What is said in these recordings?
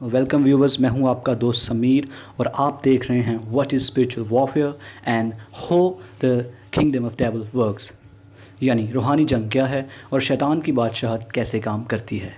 Welcome viewers, मैं हूं आपका दोस्त समीर और आप देख रहे हैं what is spiritual warfare and how the kingdom of devil works, यानी रूहानी जंग क्या है और शैतान की बादशाहत कैसे काम करती है।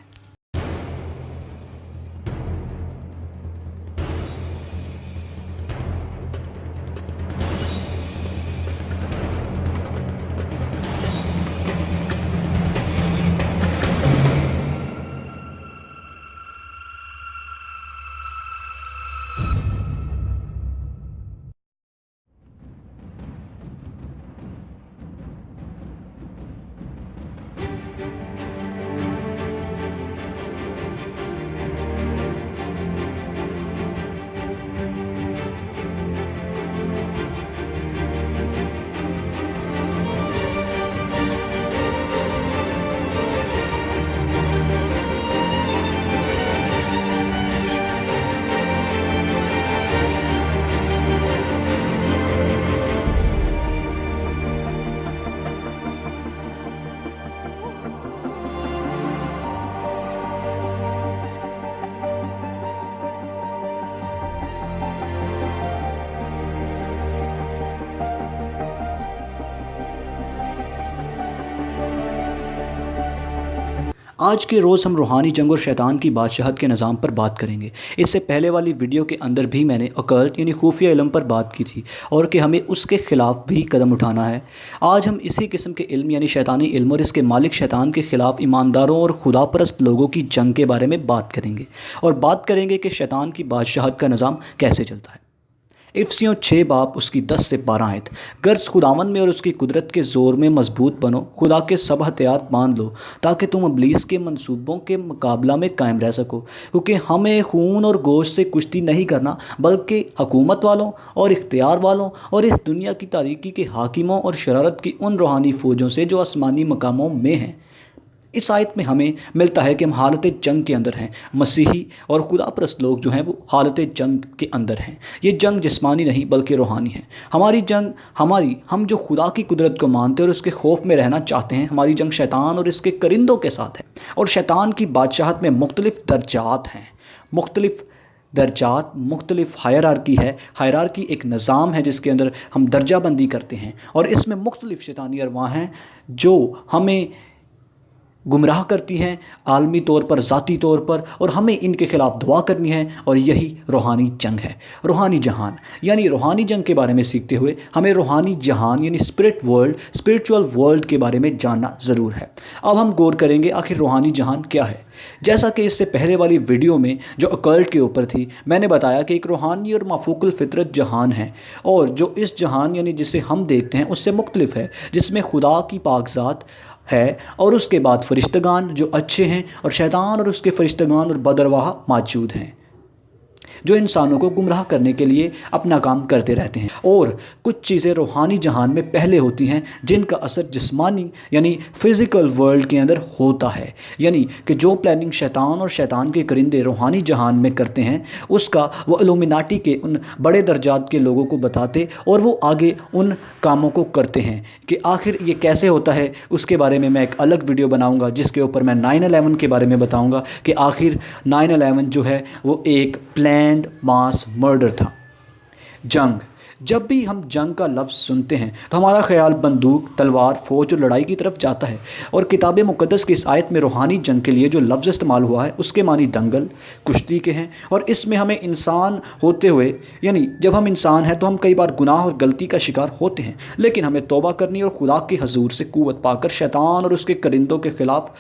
आज के रोज़ हम रूहानी जंग और शैतान की बादशाहत के निज़ाम पर बात करेंगे। इससे पहले वाली वीडियो के अंदर भी मैंने अकल्ट यानी खुफिया इल्म पर बात की थी और कि हमें उसके ख़िलाफ़ भी कदम उठाना है। आज हम इसी किस्म के इल्म यानी शैतानी इल्म और इसके मालिक शैतान के ख़िलाफ़ ईमानदारों और खुदापरस्त लोगों की जंग के बारे में बात करेंगे और बात करेंगे कि शैतान की बादशाहत का निज़ाम कैसे चलता है। इफ्सियों 6 बाब उसकी 10 से 12 आयत। गर्ज खुदावन में और उसकी कुदरत के ज़ोर में मजबूत बनो, खुदा के सब हथियार बांध लो ताकि तुम इब्लीस के मंसूबों के मुकाबला में कायम रह सको, क्योंकि हमें खून और गोश्त से कुश्ती नहीं करना बल्कि हुकूमत वालों और इख्तियार वालों और इस दुनिया की तारीकी के हाकिमों और शरारत की उन रूहानी फ़ौजों से जो आसमानी मकामों में हैं। इस आयत में हमें मिलता है कि हम हालत जंग के अंदर हैं। मसीही और खुदापरस्त लोग जो हैं वो हालत जंग के अंदर हैं। ये जंग जिस्मानी नहीं बल्कि रूहानी है। हमारी जंग हम जो खुदा की कुदरत को मानते हैं और उसके खौफ में रहना चाहते हैं, हमारी जंग शैतान और इसके करिंदों के साथ है। और शैतान की बादशाहत में मुख्तलिफ दर्जात हैं, मुख्तलिफ हायरार्की है। हायरार्की एक निज़ाम है जिसके अंदर हम दर्जा बंदी करते हैं और इसमें मुख्तलिफ शैतानी अरवाह हैं जो हमें गुमराह करती हैं आलमी तौर पर, ज़ाती तौर पर, और हमें इनके ख़िलाफ़ दुआ करनी है। और यही रूहानी जंग है। रूहानी जहान यानी रूहानी जंग के बारे में सीखते हुए हमें रूहानी जहान यानी स्पिरिचुअल वर्ल्ड के बारे में जानना ज़रूर है। अब हम गौर करेंगे आखिर रूहानी जहान क्या है। जैसा कि इससे पहले वाली वीडियो में जो अकल्ट के ऊपर थी, मैंने बताया कि एक रूहानी और माफूकुल फितरत जहान है और जो इस जहान यानी जिसे हम देखते हैं उससे मुख्तलिफ है, जिसमें खुदा की पाकज़ात है और उसके बाद फरिश्तगान जो अच्छे हैं और शैतान और उसके फरिश्तगान और बदरवाह मौजूद हैं जो इंसानों को गुमराह करने के लिए अपना काम करते रहते हैं। और कुछ चीज़ें रूहानी जहान में पहले होती हैं जिनका असर जिस्मानी यानी फ़िज़िकल वर्ल्ड के अंदर होता है, यानी कि जो प्लानिंग शैतान और शैतान के करिंदे रूहानी जहान में करते हैं उसका वो इल्यूमिनाटी के उन बड़े दर्जात के लोगों को बताते और वो आगे उन कामों को करते हैं। कि आखिर ये कैसे होता है उसके बारे में मैं एक अलग वीडियो बनाऊँगा जिसके ऊपर मैं 9/11 के बारे में बताऊँगा कि आखिर 9/11 जो है वो एक प्लान मास मर्डर था। जब भी हम जंग का लफ्ज़ सुनते हैं तो हमारा ख्याल बंदूक, तलवार, फ़ौज और लड़ाई की तरफ जाता है। और किताब मुक़द्दस की इस आयत में रूहानी जंग के लिए जो लफ्ज़ इस्तेमाल हुआ है उसके मानी दंगल, कुश्ती के हैं। और इसमें हमें इंसान होते हुए यानी जब हम इंसान हैं तो हम कई बार गुनाह और गलती का शिकार होते हैं, लेकिन हमें तौबा करनी और खुदा के हजूर से कुव्वत पाकर शैतान और उसके करिंदों के ख़िलाफ़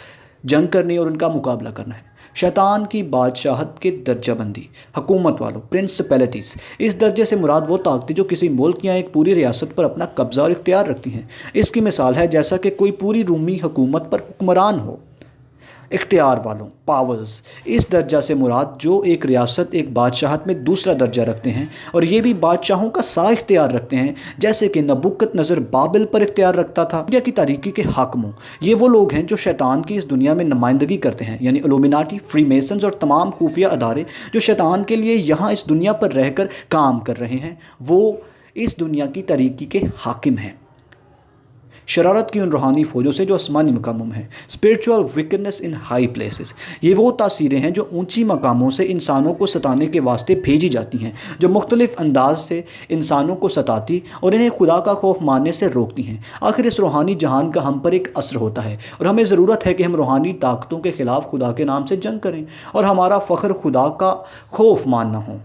जंग करनी और उनका मुकाबला करना है। शैतान की बादशाहत के दर्जा बंदी, हुकूमत वालों, प्रिंसिपैलिटीज़। इस दर्जे से मुराद वो ताकतें जो किसी मुल्क या एक पूरी रियासत पर अपना कब्ज़ा और इख्तियार रखती हैं। इसकी मिसाल है जैसा कि कोई पूरी रूमी हुकूमत पर हुक्मरान हो। इख्तियार वालों, पावर्स। इस दर्जा से मुराद जो एक रियासत एक बादशाहत में दूसरा दर्जा रखते हैं और ये भी बादशाहों का सा इख्तियार रखते हैं, जैसे कि नबुकदनज़र बाबिल पर इख्तियार रखता था। दुनिया की तारीकी के हाकिमों, ये वो लोग हैं जो शैतान की इस दुनिया में नुमाइंदगी करते हैं, यानी इल्यूमिनाटी, फ्रीमेसन्स और तमाम खुफिया अदारे जो शैतान के लिए यहाँ इस दुनिया पर रहकर काम कर रहे हैं, वो इस दुनिया की तारीकी के हाकिम हैं। शरारत की उन रूहानी फ़ौजों से जो आसमानी मकामों में हैं। स्पिरिचुअल विकनेस इन हाई प्लेसेस, ये वो तासीरें हैं जो ऊंची मकामों से इंसानों को सताने के वास्ते भेजी जाती हैं, जो मुख्तलिफ अंदाज से इंसानों को सताती और इन्हें खुदा का खौफ मानने से रोकती हैं। आखिर इस रूहानी जहान का हम पर एक असर होता है और हमें ज़रूरत है कि हम रूहानी ताकतों के ख़िलाफ़ खुदा के नाम से जंग करें और हमारा फ़ख्र खुदा का खौफ मानना हो।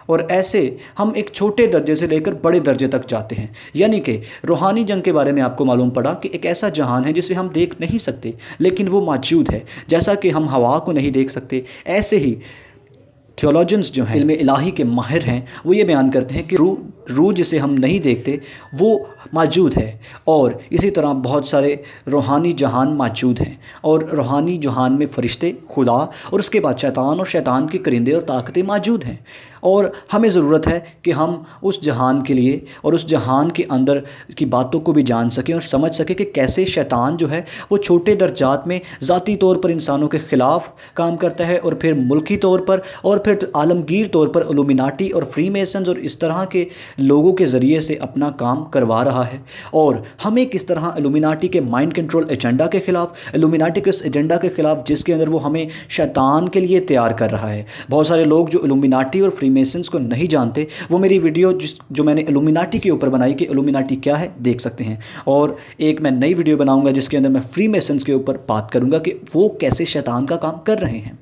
और ऐसे हम एक छोटे दर्जे से लेकर बड़े दर्जे तक जाते हैं। यानी कि रूहानी जंग के बारे में आपको मालूम पड़ा कि एक ऐसा जहान है जिसे हम देख नहीं सकते लेकिन वो मौजूद है। जैसा कि हम हवा को नहीं देख सकते, ऐसे ही थियोलॉजियंस जो हैं, इल्म इलाही के माहिर हैं, वो ये बयान करते हैं कि रूह जिसे हम नहीं देखते वो मौजूद है। और इसी तरह बहुत सारे रूहानी जहान मौजूद हैं और रूहानी जहान में फ़रिश्ते, खुदा और उसके बाद शैतान और शैतान के करिंदे और ताकतें मौजूद हैं। और हमें ज़रूरत है कि हम उस जहान के लिए और उस जहान के अंदर की बातों को भी जान सकें और समझ सकें कि कैसे शैतान जो है वो छोटे दर्जात में ज़ाती तौर पर इंसानों के ख़िलाफ़ काम करता है और फिर मुल्की तौर पर और फिर आलमगीर तौर पर इल्यूमिनाटी और फ्री मेसन्स और इस तरह के लोगों के ज़रिए से अपना काम करवा रहा है। और हमें किस तरह इल्यूमिनाटी के माइंड कंट्रोल एजेंडा के ख़िलाफ़, इल्यूमिनाटी के उस एजेंडा के ख़िलाफ़ जिसके अंदर वो हमें शैतान के लिए तैयार कर रहा है। बहुत सारे लोग जो इल्यूमिनाटी और फ्री मेसन्स को नहीं जानते, वो मेरी वीडियो जो मैंने इल्यूमिनाटी के ऊपर बनाई कि इल्यूमिनाटी क्या है, देख सकते हैं। और एक मैं नई वीडियो बनाऊंगा जिसके अंदर मैं फ्री मेसन्स के ऊपर बात करूंगा कि वो कैसे शैतान का काम कर रहे हैं।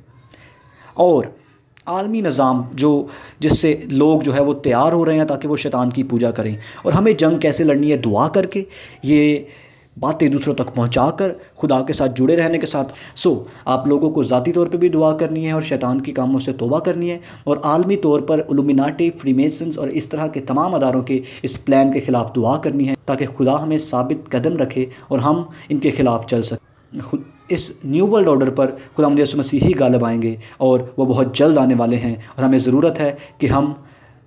और आलमी निज़ाम जिससे लोग जो है वो तैयार हो रहे हैं ताकि वो शैतान की पूजा करें। और हमें जंग कैसे लड़नी है, दुआ करके, ये बातें दूसरों तक पहुंचाकर, खुदा के साथ जुड़े रहने के साथ। आप लोगों को ज़ाती तौर पे भी दुआ करनी है और शैतान की कामों से तौबा करनी है, और आलमी तौर पर इल्यूमिनाटी, फ्रीमेसन्स और इस तरह के तमाम अदारों के इस प्लान के ख़िलाफ़ दुआ करनी है ताकि खुदा हमें साबित कदम रखे और हम इनके ख़िलाफ़ चल सकें। इस न्यू वर्ल्ड ऑर्डर पर खुदावंद यीशु मसीह ही गालिब आएंगे और वो बहुत जल्द आने वाले हैं। और हमें ज़रूरत है कि हम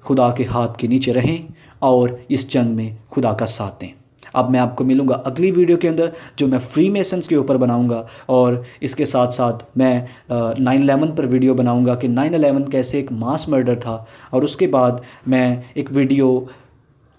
खुदा के हाथ के नीचे रहें और इस जंग में खुदा का साथ दें। अब मैं आपको मिलूँगा अगली वीडियो के अंदर जो मैं फ्री मेसन्स के ऊपर बनाऊँगा, और इसके साथ साथ मैं 9/11 पर वीडियो बनाऊँगा कि 9/11 कैसे एक मास मर्डर था। और उसके बाद मैं एक वीडियो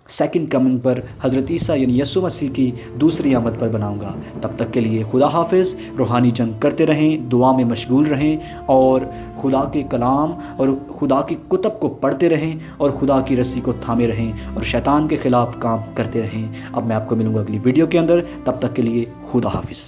सेकंड कमिंग पर हज़रत ईसा यानी यीशु मसीह की दूसरी आमद पर बनाऊंगा। तब तक के लिए खुदा हाफिज़। रूहानी जंग करते रहें, दुआ में मशगूल रहें और खुदा के कलाम और खुदा की कुतब को पढ़ते रहें और खुदा की रस्सी को थामे रहें और शैतान के ख़िलाफ़ काम करते रहें। अब मैं आपको मिलूँगा अगली वीडियो के अंदर। तब तक के लिए खुदा हाफिज़।